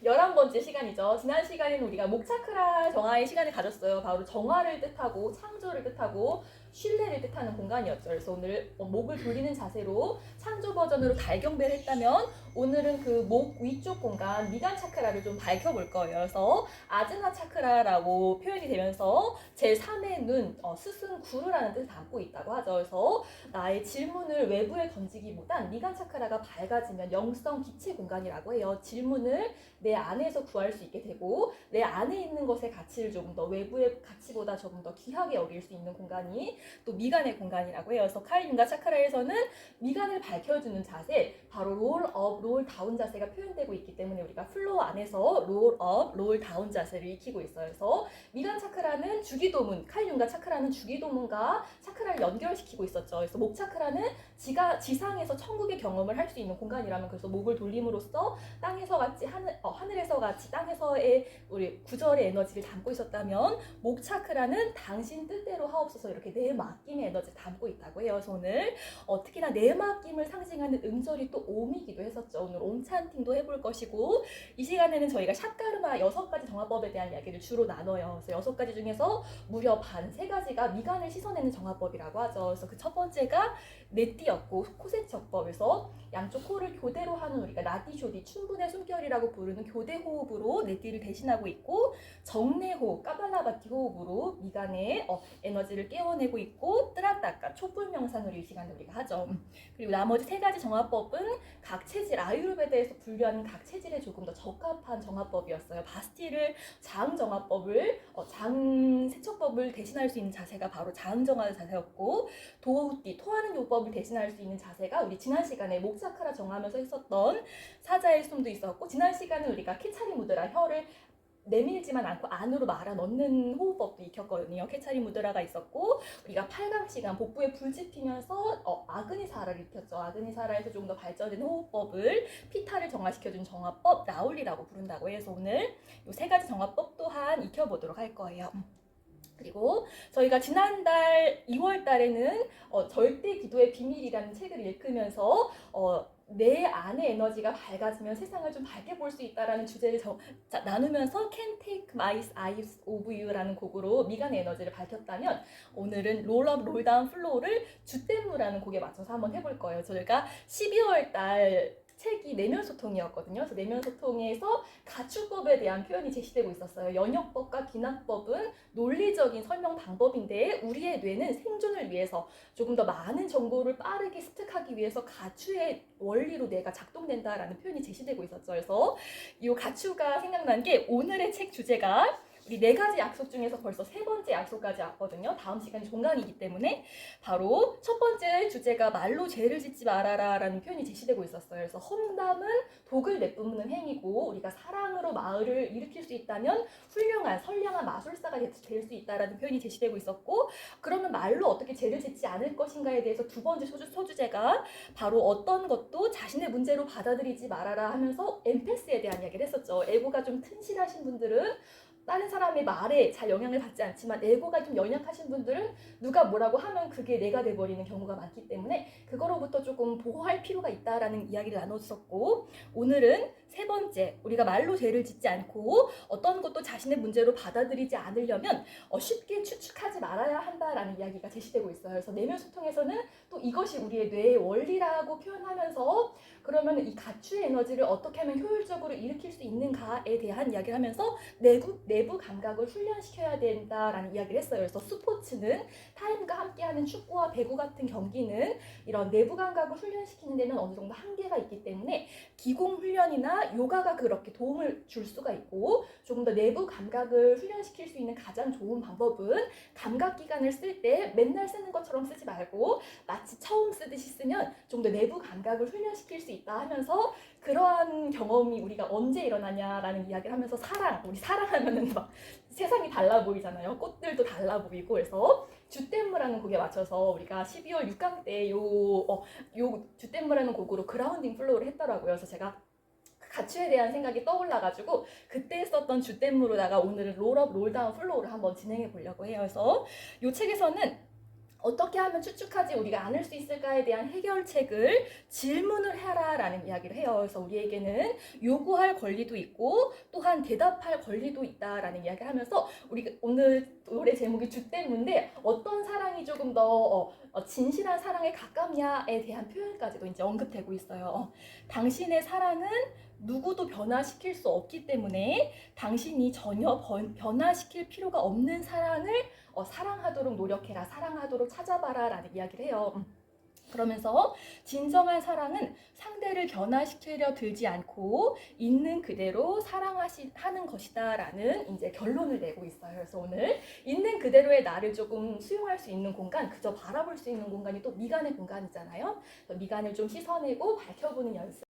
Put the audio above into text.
11번째 시간이죠. 지난 시간에는 우리가 목차크라 정화의 시간을 가졌어요. 바로 정화를 뜻하고 창조를 뜻하고 신뢰를 뜻하는 공간이었죠. 그래서 오늘 목을 돌리는 자세로 창조 버전으로 달경배를 했다면 오늘은 그 목 위쪽 공간 미간 차크라를 좀 밝혀볼 거예요. 그래서 아즈나 차크라라고 표현이 되면서 제3의 눈, 스승 구루라는 뜻을 담고 있다고 하죠. 그래서 나의 질문을 외부에 던지기보단 미간 차크라가 밝아지면 영성 기체 공간이라고 해요. 질문을 내 안에서 구할 수 있게 되고 내 안에 있는 것의 가치를 조금 더 외부의 가치보다 조금 더 귀하게 여길 수 있는 공간이 또 미간의 공간이라고 해요. 그래서 카이 융가 차크라에서는 미간을 밝혀주는 자세, 바로 롤업, 롤다운 자세가 표현되고 있기 때문에 우리가 플로어 안에서 롤업, 롤다운 자세를 익히고 있어요. 그래서 미간 차크라는 주기도문, 카이 융가 차크라는 주기도문과 차크라를 연결시키고 있었죠. 그래서 목 차크라는 지상에서 천국의 경험을 할 수 있는 공간이라면, 그래서 목을 돌림으로써 땅에서 같이 하늘에서 같이 땅에서의 우리 구절의 에너지를 담고 있었다면 목 차크라는 당신 뜻대로 하옵소서 이렇게 내 맡김의 에너지를 담고 있다고 해요. 그래서 오늘 특히나 내 맡김을 상징하는 음절이 또 옴이기도 했었죠. 오늘 옴 찬팅도 해볼 것이고, 이 시간에는 저희가 샷가르마 6가지 정화법에 대한 이야기를 주로 나눠요. 그래서 6가지 중에서 무려 반 3가지가 미간을 씻어내는 정화법이라고 하죠. 그래서 그 첫 번째가 네띠였고, 코센척법에서 양쪽 코를 교대로 하는 우리가 나디쇼디, 춘분의 숨결이라고 부르는 교대 호흡으로 네띠를 대신하고 있고, 정내 호흡, 까발라바티 호흡으로 미간의 에너지를 깨워내고 있고, 뜨라따까, 촛불 명상을 이 시간에 우리가 하죠. 그리고 나머지 3가지 정화법은 각 체질, 아유르베다에서 분류하는 각 체질에 조금 더 적합한 정화법이었어요. 바스티를 장 정화법을, 장 세척법을 대신할 수 있는 자세가 바로 장 정화 자세였고, 도우띠, 토하는 요법을 대신할 수 있는 자세가 우리 지난 시간에 목차크라 정하면서 했었던 사자의 숨도 있었고, 지난 시간에 우리가 케차리 무드라, 혀를 내밀지만 않고 안으로 말아 넣는 호흡법도 익혔거든요. 케차리 무드라가 있었고, 우리가 8강 시간 복부에 불 지피면서 아그니사라를 익혔죠. 아그니사라에서 좀 더 발전된 호흡법을 피타를 정화시켜준 정화법 나올리라고 부른다고 해서 오늘 이 3가지 정화법 또한 익혀보도록 할 거예요. 그리고 저희가 지난달 2월 달에는 절대 기도의 비밀이라는 책을 읽으면서 내 안의 에너지가 밝아지면 세상을 좀 밝게 볼 수 있다라는 주제를 나누면서 Can't Take My Eyes Off You라는 곡으로 미간의 에너지를 밝혔다면, 오늘은 롤업 롤다운 플로우를 주댐무라는 곡에 맞춰서 한번 해볼 거예요. 저희가 12월 달 책이 내면 소통이었거든요. 그래서 내면 소통에서 가축법에 대한 표현이 제시되고 있었어요. 연역법과 기납법은 논리적인 설명 방법인데, 우리의 뇌는 생존을 위해서 조금 더 많은 정보를 빠르게 습득하기 위해서 가추의 원리로 뇌가 작동된다라는 표현이 제시되고 있었죠. 그래서 이 가추가 생각난 게, 오늘의 책 주제가 우리 4가지 약속 중에서 벌써 3번째 약속까지 왔거든요. 다음 시간이 종강이기 때문에 바로 첫 번째 주제가 말로 죄를 짓지 말아라 라는 표현이 제시되고 있었어요. 그래서 험담은 독을 내뿜는 행위고, 우리가 사랑으로 마을을 일으킬 수 있다면 훌륭한 선량한 마술사가 될 수 있다라는 표현이 제시되고 있었고, 그러면 말로 어떻게 죄를 짓지 않을 것인가에 대해서 2번째 소주제가 바로 어떤 것도 자신의 문제로 받아들이지 말아라 하면서 엠패스에 대한 이야기를 했었죠. 에고가 좀 튼실하신 분들은 다른 사람의 말에 잘 영향을 받지 않지만, 에고가 좀 연약하신 분들은 누가 뭐라고 하면 그게 내가 돼버리는 경우가 많기 때문에 그거로부터 조금 보호할 필요가 있다라는 이야기를 나눴었고, 오늘은 3번째, 우리가 말로 죄를 짓지 않고 어떤 것도 자신의 문제로 받아들이지 않으려면 쉽게 추측하지 말아야 한다라는 이야기가 제시되고 있어요. 그래서 내면 소통에서는 또 이것이 우리의 뇌의 원리라고 표현하면서, 그러면 이 가추의 에너지를 어떻게 하면 효율적으로 일으킬 수 있는가에 대한 이야기를 하면서 내부 감각을 훈련시켜야 된다라는 이야기를 했어요. 그래서 스포츠는, 타임과 함께하는 축구와 배구 같은 경기는 이런 내부 감각을 훈련시키는 데는 어느 정도 한계가 있기 때문에 기공 훈련이나 요가가 그렇게 도움을 줄 수가 있고, 조금 더 내부 감각을 훈련시킬 수 있는 가장 좋은 방법은 감각기관을 쓸 때 맨날 쓰는 것처럼 쓰지 말고 마치 처음 쓰듯이 쓰면 좀 더 내부 감각을 훈련시킬 수 있다 하면서, 그러한 경험이 우리가 언제 일어나냐라는 이야기를 하면서 우리 사랑하면은 막 세상이 달라 보이잖아요. 꽃들도 달라 보이고. 그래서 주댐무라는 곡에 맞춰서 우리가 12월 6강 때 요 주댐무라는 곡으로 그라운딩 플로우를 했더라고요. 그래서 제가 가추에 대한 생각이 떠올라가지고 그때 썼던 주댐무로다가 오늘은 롤업 롤다운 플로우를 한번 진행해 보려고 해요. 그래서 이 책에서는 어떻게 하면 추측하지 우리가 않을 수 있을까에 대한 해결책을 질문을 해라라는 이야기를 해요. 그래서 우리에게는 요구할 권리도 있고 또한 대답할 권리도 있다라는 이야기를 하면서 우리 오늘 노래 제목이 주댐인데 어떤 사랑이 조금 더 진실한 사랑에 가깝냐에 대한 표현까지도 이제 언급되고 있어요. 당신의 사랑은 누구도 변화시킬 수 없기 때문에 당신이 전혀 변화시킬 필요가 없는 사랑을 사랑하도록 노력해라, 사랑하도록 찾아봐라 라는 이야기를 해요. 그러면서 진정한 사랑은 상대를 변화시키려 들지 않고 있는 그대로 하는 것이다 라는 이제 결론을 내고 있어요. 그래서 오늘 있는 그대로의 나를 조금 수용할 수 있는 공간, 그저 바라볼 수 있는 공간이 또 미간의 공간이잖아요. 미간을 좀 씻어내고 밝혀보는 연습.